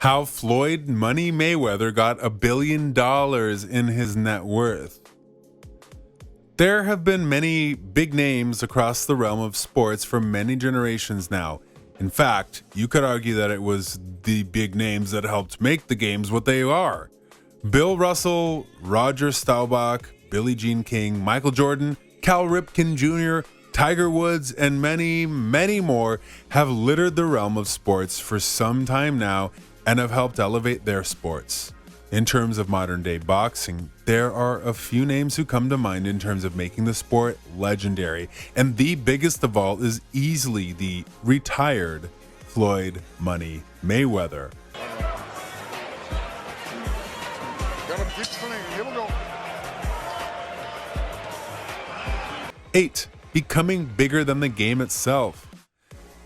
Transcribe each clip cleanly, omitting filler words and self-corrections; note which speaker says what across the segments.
Speaker 1: How Floyd Money Mayweather got $1 billion in his net worth. There have been many big names across the realm of sports for many generations now. In fact, you could argue that it was the big names that helped make the games what they are. Bill Russell, Roger Staubach, Billie Jean King, Michael Jordan, Cal Ripken Jr., Tiger Woods, and many, many more have littered the realm of sports for some time now and have helped elevate their sports. In terms of modern day boxing, there are a few names who come to mind in terms of making the sport legendary, and the biggest of all is easily the retired Floyd Money Mayweather.
Speaker 2: Here we go.
Speaker 1: 8. Becoming bigger than the game itself.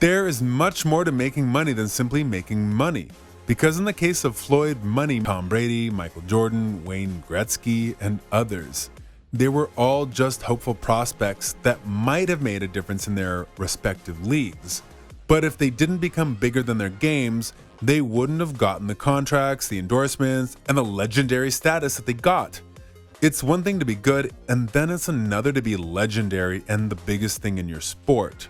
Speaker 1: There is much more to making money than simply making money. Because in the case of Floyd Money, Tom Brady, Michael Jordan, Wayne Gretzky, and others, they were all just hopeful prospects that might have made a difference in their respective leagues. But if they didn't become bigger than their games, they wouldn't have gotten the contracts, the endorsements, and the legendary status that they got. It's one thing to be good, and then it's another to be legendary and the biggest thing in your sport.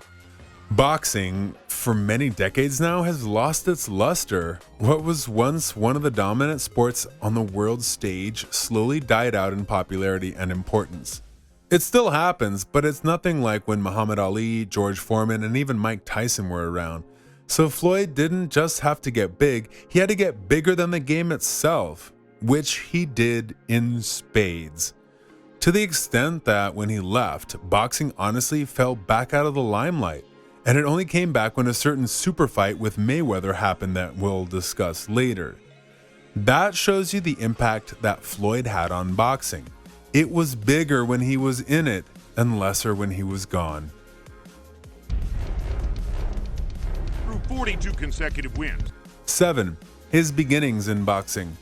Speaker 1: Boxing, for many decades now, has lost its luster. What was once one of the dominant sports on the world stage slowly died out in popularity and importance. It still happens, but it's nothing like when Muhammad Ali, George Foreman, and even Mike Tyson were around. So Floyd didn't just have to get big, he had to get bigger than the game itself, which he did in spades. To the extent that when he left, boxing honestly fell back out of the limelight. And it only came back when a certain super fight with Mayweather happened that we'll discuss later. That shows you the impact that Floyd had on boxing. It was bigger when he was in it and lesser when he was gone.
Speaker 2: Through 42 consecutive wins.
Speaker 1: 7. His beginnings in boxing.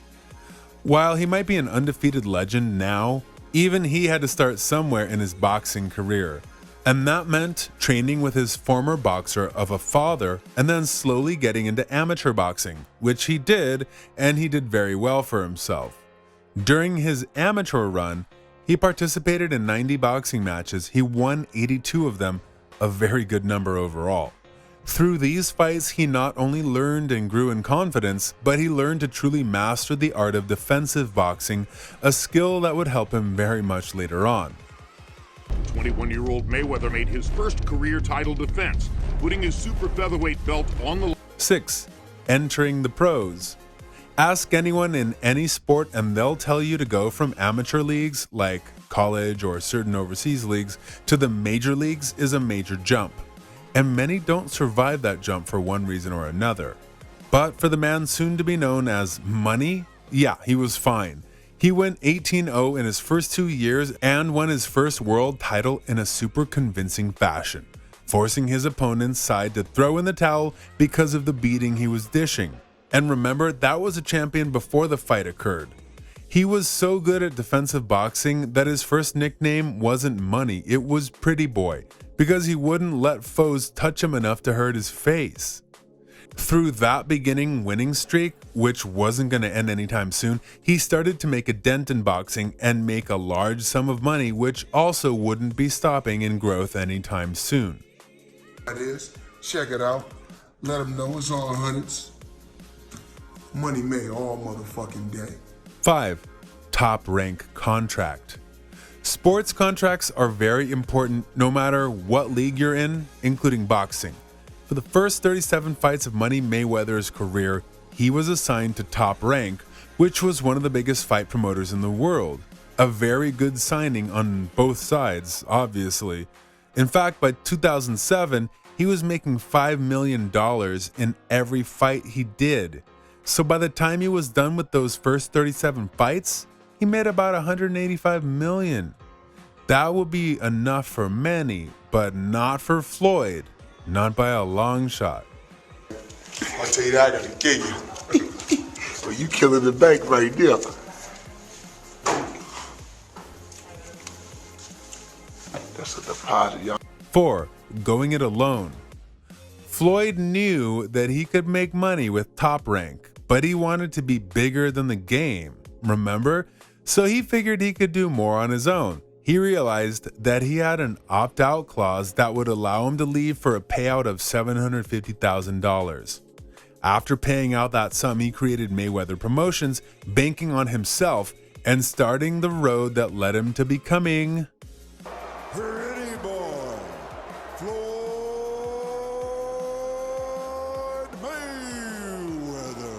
Speaker 1: While he might be an undefeated legend now, even he had to start somewhere in his boxing career. And that meant training with his former boxer of a father and then slowly getting into amateur boxing, which he did, and he did very well for himself. During his amateur run, he participated in 90 boxing matches. He won 82 of them, a very good number overall. Through these fights, he not only learned and grew in confidence, but he learned to truly master the art of defensive boxing, a skill that would help him very much later on.
Speaker 2: 21-year-old Mayweather made his first career title defense, putting his super featherweight belt on the
Speaker 1: 6. Entering the pros. Ask anyone in any sport and they'll tell you to go from amateur leagues like college or certain overseas leagues to the major leagues is a major jump. And many don't survive that jump for one reason or another. But for the man soon to be known as Money, yeah, he was fine. He went 18-0 in his first 2 years and won his first world title in a super convincing fashion, forcing his opponent's side to throw in the towel because of the beating he was dishing. And remember, that was a champion before the fight occurred. He was so good at defensive boxing that his first nickname wasn't Money, it was Pretty Boy, because he wouldn't let foes touch him enough to hurt his face. Through that beginning winning streak, which wasn't going to end anytime soon, he started to make a dent in boxing and make a large sum of money, which also wouldn't be stopping in growth anytime soon.
Speaker 3: That is, check it out. Let them know it's all hundreds. Money made all motherfucking day.
Speaker 1: 5. Top rank contract. Sports contracts are very important no matter what league you're in, including boxing. For the first 37 fights of Money Mayweather's career, he was assigned to Top Rank, which was one of the biggest fight promoters in the world. A very good signing on both sides, obviously. In fact, by 2007, he was making $5 million in every fight he did. So by the time he was done with those first 37 fights, he made about $185 million. That would be enough for many, but not for Floyd. Not by a long shot.
Speaker 3: I'll tell you that, I gotta kill you. Well, you killing the bank right there. That's a deposit, y'all.
Speaker 1: 4. Going it alone. Floyd knew that he could make money with Top Rank, but he wanted to be bigger than the game, remember? So he figured he could do more on his own. He realized that he had an opt-out clause that would allow him to leave for a payout of $750,000. After paying out that sum, he created Mayweather Promotions, banking on himself and starting the road that led him to becoming
Speaker 4: Pretty boy, Floyd Mayweather.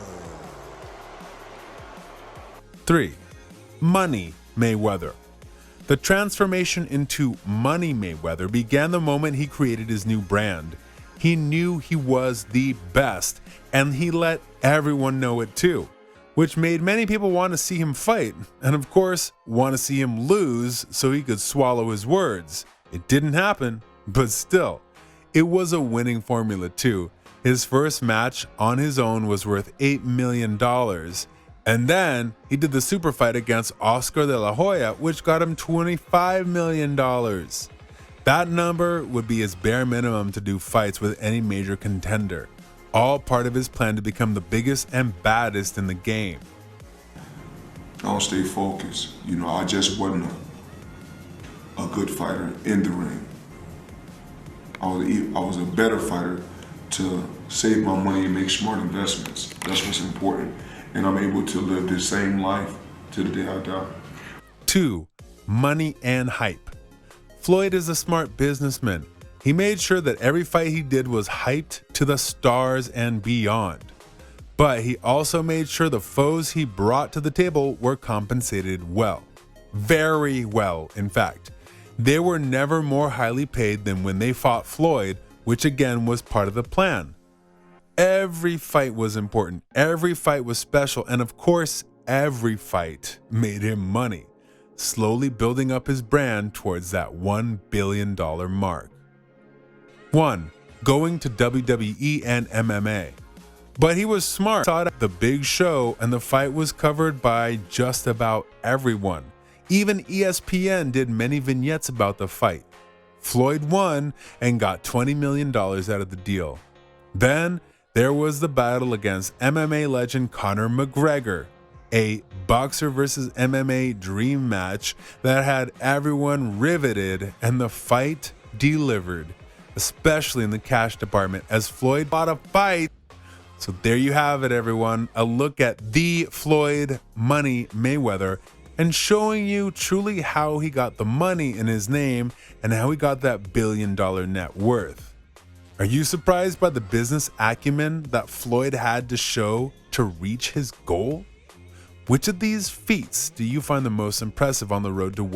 Speaker 1: 3. Money Mayweather. The transformation into Money Mayweather began the moment he created his new brand. He knew he was the best, and he let everyone know it too, which made many people want to see him fight, and of course, want to see him lose so he could swallow his words. It didn't happen, but still, it was a winning formula too. His first match on his own was worth $8 million. And then he did the super fight against Oscar de la Hoya, which got him $25 million. That number would be his bare minimum to do fights with any major contender, all part of his plan to become the biggest and baddest in the game.
Speaker 3: I don't stay focused. I just wasn't a good fighter in the ring. I was a better fighter to save my money and make smart investments. That's what's important. And I'm able to live the same life to the day I die.
Speaker 1: 2. Money and hype. Floyd is a smart businessman. He made sure that every fight he did was hyped to the stars and beyond. But he also made sure the foes he brought to the table were compensated well. Very well, in fact. They were never more highly paid than when they fought Floyd, which again was part of the plan. Every fight was important, every fight was special, and of course, every fight made him money, slowly building up his brand towards that $1 billion mark. 1. Going to WWE and MMA. But he was smart, saw it at the big show, and the fight was covered by just about everyone. Even ESPN did many vignettes about the fight. Floyd won and got $20 million out of the deal. Then, there was the battle against MMA legend Conor McGregor, a boxer versus MMA dream match that had everyone riveted, and the fight delivered, especially in the cash department, as Floyd bought a fight. So there you have it, everyone, a look at the Floyd Money Mayweather, and showing you truly how he got the money in his name and how he got that $1 billion net worth. Are you surprised by the business acumen that Floyd had to show to reach his goal? Which of these feats do you find the most impressive on the road to